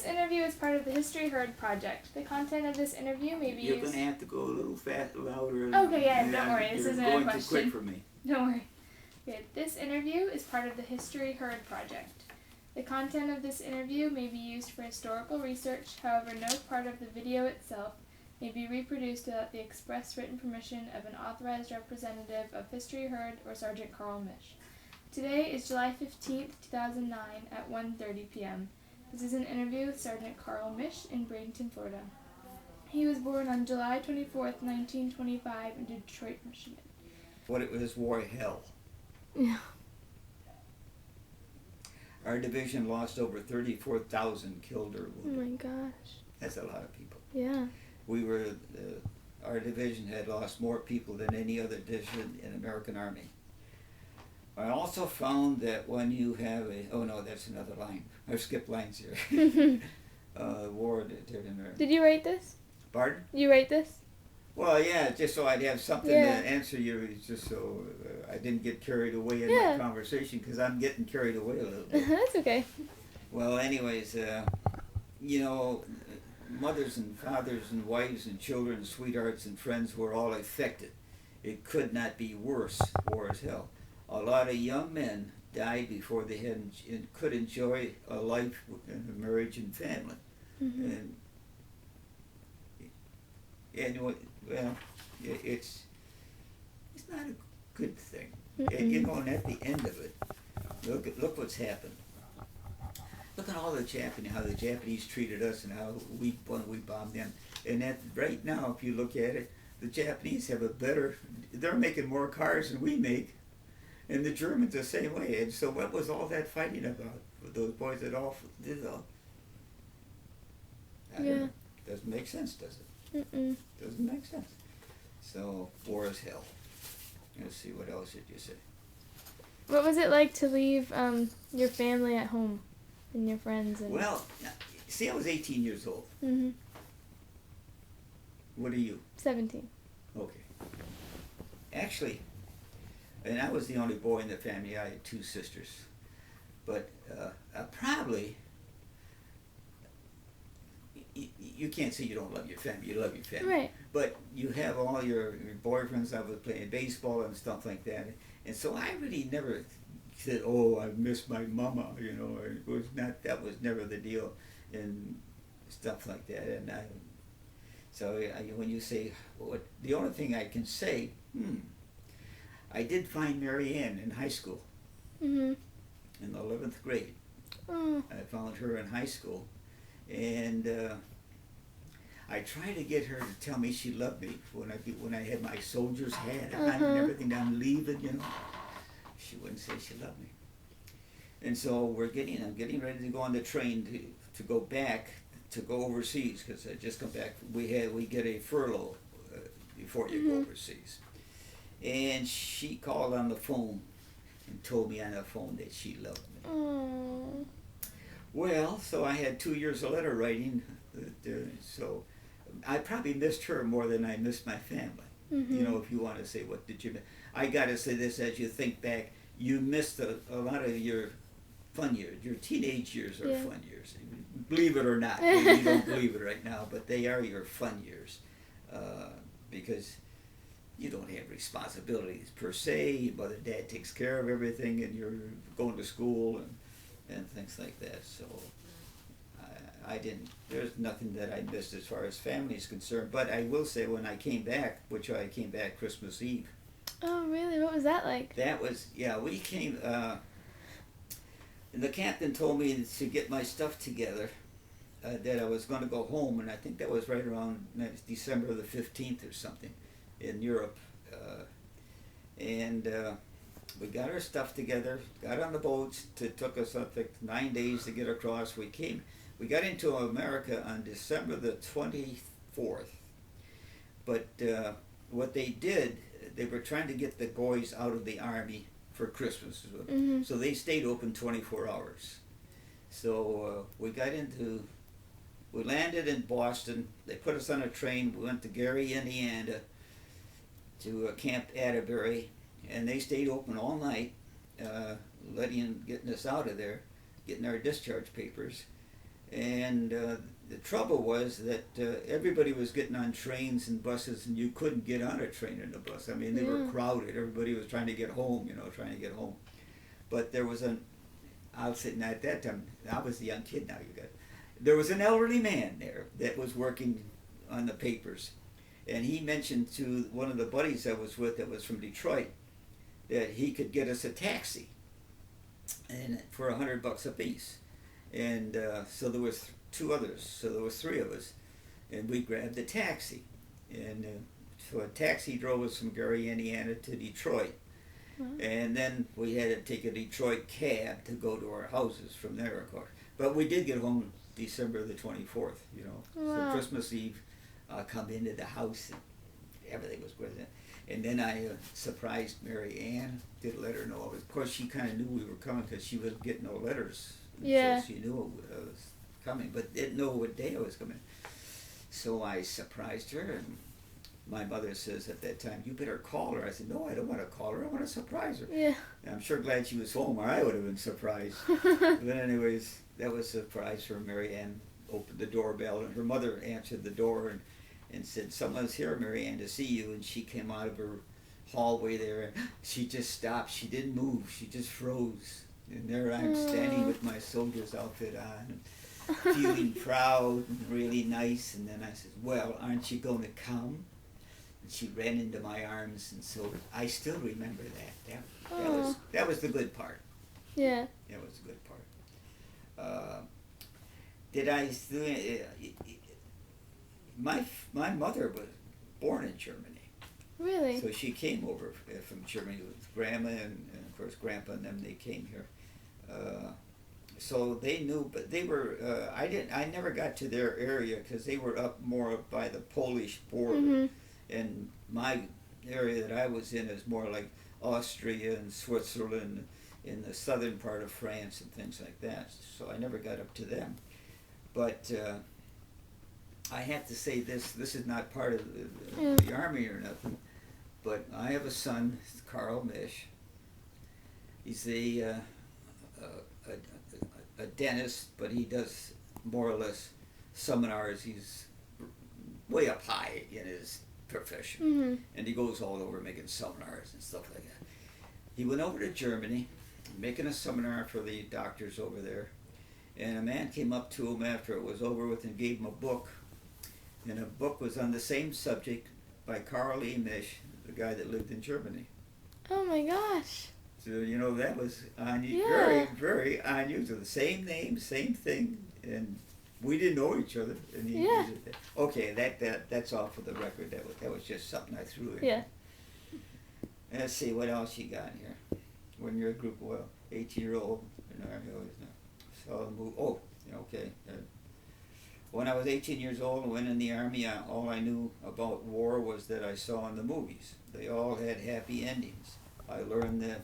interview is part of the History Heard project. The content of this interview may be You're used... going to have to go a little louder. Okay, yeah, don't worry. This isn't a going question. too quick for me. Don't worry. Okay, this interview is part of the History Heard project. The content of this interview may be used for historical research, however no part of the video itself may be reproduced without the express written permission of an authorized representative of History Heard or Sergeant Carl Misch. Today is July 15th, 2009 at 1:30 p.m. This is an interview with Sergeant Carl Misch in Bradenton, Florida. He was born on July 24th, 1925 in Detroit, Michigan. What it was war hell. Yeah. Our division lost over 34,000 killed or Oh wounded. my gosh. That's a lot of people. Yeah. Our division had lost more people than any other division in the American Army. I also found that when you have oh no, that's another line. I've skipped lines here. War during the... Did you write this? Pardon? You write this? Well, yeah, just so I'd have something to answer you, just so I didn't get carried away in my conversation, because I'm getting carried away a little bit. That's okay. Well, anyways, you know, mothers and fathers and wives and children, sweethearts and friends were all affected. It could not be worse, war as hell. A lot of young men died before they could enjoy a life and a marriage and family. Mm-hmm. And well, it's not a good thing. And, you know, and at the end of it, look what's happened. Look at all the Japanese, how the Japanese treated us and how we bombed them. And that right now, if you look at it, the Japanese have they're making more cars than we make. And the Germans the same way. And so what was all that fighting about? Those boys that all did all... Yeah. Doesn't make sense, does it? Doesn't make sense. So, war is hell. Let's see, what else did you say? What was it like to leave your family at home and your friends? And... Well, see, I was 18 years old. Mm-hmm. What are you? 17. Okay. Actually, and I was the only boy in the family. I had two sisters. But probably, you can't say you don't love your family. You love your family. Right. But you have all your boyfriends. I was playing baseball and stuff like that. And so I really never said, oh, I miss my mama, you know. It was not, that was never the deal and stuff like that. And when you say, the only thing I can say, I did find Mary Ann in high school, in the 11th grade. I found her in high school, and I tried to get her to tell me she loved me when I had my soldier's hat on and everything. I'm leaving, you know. She wouldn't say she loved me. And so I'm getting ready to go on the train to go back, to go overseas, because I just come back. We get a furlough before you go overseas. And she called on the phone and told me on the phone that she loved me. Aww. Well, so I had 2 years of letter writing. So I probably missed her more than I missed my family. You know, if you want to say, what did you miss? I got to say this, as you think back, you missed a lot of your fun years. Your teenage years are fun years. Believe it or not. You don't believe it right now, but they are your fun years. Because you don't have responsibilities per se. Your mother and dad takes care of everything, and you're going to school and things like that. So there's nothing that I missed as far as family is concerned. But I will say, when I came back, which I came back Christmas Eve. Oh, really? What was that like? That was, we came, and the captain told me to get my stuff together, that I was going to go home, and I think that was right around December the 15th or something in Europe. And we got our stuff together, got on the boats. It took us, I think, 9 days to get across. We got into America on December the 24th. But what they did, they were trying to get the boys out of the Army for Christmas. So they stayed open 24 hours. So we landed in Boston. They put us on a train. We went to Gary, Indiana, to Camp Atterbury, and they stayed open all night, getting us out of there, getting our discharge papers. And the trouble was that everybody was getting on trains and buses, and you couldn't get on a train and a bus. I mean, they were crowded. Everybody was trying to get home, trying to get home. But there was I was sitting at that time, I was a young kid now, there was an elderly man there that was working on the papers. And he mentioned to one of the buddies I was with that was from Detroit that he could get us a taxi and for $100 a piece. And so there was two others, so there was three of us, and we grabbed a taxi. And so a taxi drove us from Gary, Indiana to Detroit. And then we had to take a Detroit cab to go to our houses from there, of course. But we did get home December the 24th, So Christmas Eve, come into the house and everything was good. And then I surprised Mary Ann, did let her know. Of course, she kind of knew we were coming because she was getting no letters. Yeah. So she knew I was coming, but didn't know what day I was coming. So I surprised her, and my mother says at that time, "You better call her." I said, "No, I don't want to call her. I want to surprise her." Yeah. And I'm sure glad she was home, or I would have been surprised. But anyways, that was a surprise for Mary Ann. Opened the doorbell, and her mother answered the door and said, "Someone's here, Mary Ann, to see you." And she came out of her hallway there, and she just stopped. She didn't move. She just froze. And there I'm standing with my soldier's outfit on, and feeling proud and really nice. And then I said, "Well, aren't you going to come?" And she ran into my arms, and so I still remember that. That was the good part. Yeah. That was the good part. My mother was born in Germany. Really? So she came over from Germany with Grandma and of course Grandpa, and them. They came here. So they knew, but they were. I never got to their area because they were up more by the Polish border, and my area that I was in is more like Austria and Switzerland, in the southern part of France and things like that. So I never got up to them. But I have to say this is not part of the Army or nothing, but I have a son, Carl Misch. He's a dentist, but he does more or less seminars. He's way up high in his profession, and he goes all over making seminars and stuff like that. He went over to Germany, making a seminar for the doctors over there, and a man came up to him after it was over with and gave him a book, and a book was on the same subject by Carl E. Misch, the guy that lived in Germany. Oh my gosh. So, that was Yeah. very, very unusual. The same name, same thing, and we didn't know each other. And he did that. Okay, that's all for the record. That was just something I threw in. Yeah. And let's see, what else you got here? When you're a group, 18-year-old, okay. When I was 18 years old and went in the Army, all I knew about war was that I saw in the movies. They all had happy endings. I learned that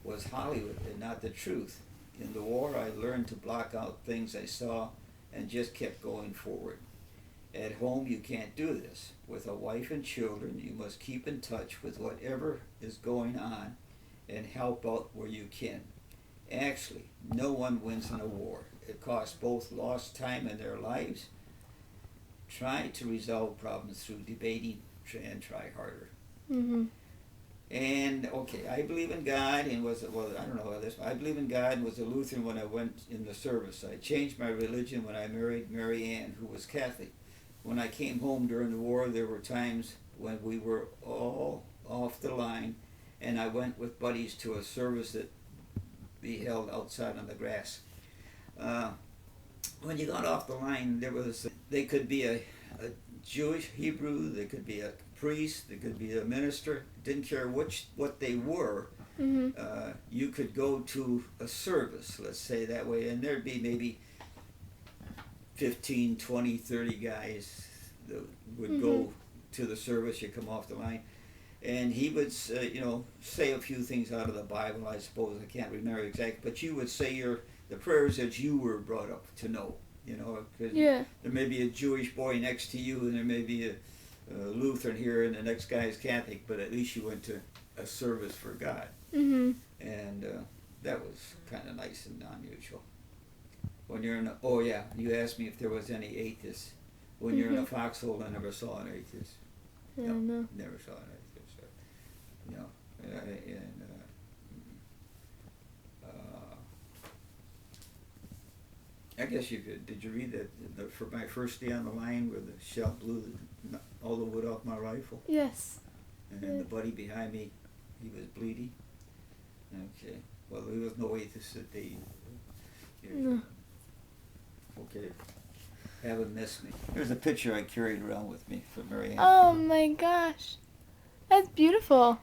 was Hollywood and not the truth. In the war, I learned to block out things I saw and just kept going forward. At home, you can't do this. With a wife and children, you must keep in touch with whatever is going on and help out where you can. Actually, no one wins in a war. It costs both lost time in their lives. Try to resolve problems through debating and try harder. And okay, I believe in God and I don't know about this. I believe in God and was a Lutheran when I went in the service. I changed my religion when I married Mary Ann, who was Catholic. When I came home during the war, there were times when we were all off the line, and I went with buddies to a service that be held outside on the grass. When you got off the line, they could be a Jewish Hebrew, they could be a priest, they could be a minister. Didn't care what they were. You could go to a service, let's say that way, and there'd be maybe 15, 20, 30 guys that would go to the service. You come off the line, and he would say a few things out of the Bible, I suppose. I can't remember exactly, but you would say the prayers that you were brought up to know. Because there may be a Jewish boy next to you, and there may be a Lutheran here, and the next guy is Catholic, but at least you went to a service for God. And that was kind of nice and unusual. When you're in a, oh yeah, you asked me if there was any atheists. When you're in a foxhole, I never saw an atheist. Yeah, no. Never saw an atheist. You know, and I guess you could. Did you read that for my first day on the line where the shell blew all the wood off my rifle? Yes. And then the buddy behind me, he was bleeding. Okay. Well, there was no atheist that day. No. Okay. Haven't missed me. Here's a picture I carried around with me from Marianne. Oh my gosh. That's beautiful.